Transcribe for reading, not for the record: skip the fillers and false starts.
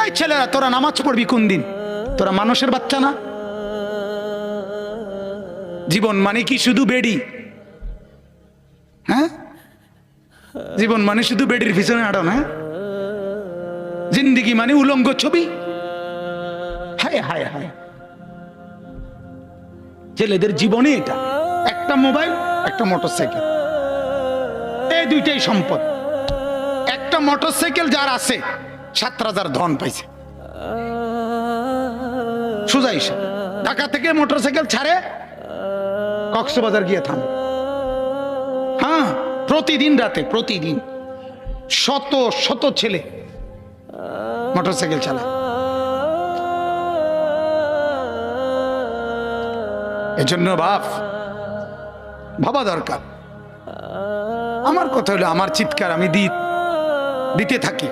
এই ছেলেরা তোরা নামাজ পড়বি কোন দিন? তোরা মানুষের বাচ্চা না? জীবন মানে কি শুধু বেডি? হ্যাঁ, জীবন মানে শুধু বেডির পিছনে আড়ন? হ্যাঁ, জিন্দিগি মানে উলঙ্গ ছবি? হায় হায় হায়, ছেলেদের জীবনে এটা একটা মোবাইল, একটা মোটরসাইকেল, এই দুইটাই সম্পদ। একটা মোটরসাইকেল যার আছে 7,000 ধন পাইছে। সোজা হিসাব, ঢাকা থেকে মোটরসাইকেল ছাড়ে কক্সবাজার গিয়ে থামে। হ্যাঁ, প্রতিদিন রাতে, প্রতিদিন শত শত ছেলে মোটরসাইকেল চালায়। এজন্য ভাবা দরকার। আমার কথা হলো, আমার চিৎকার আমি দিতে থাকি।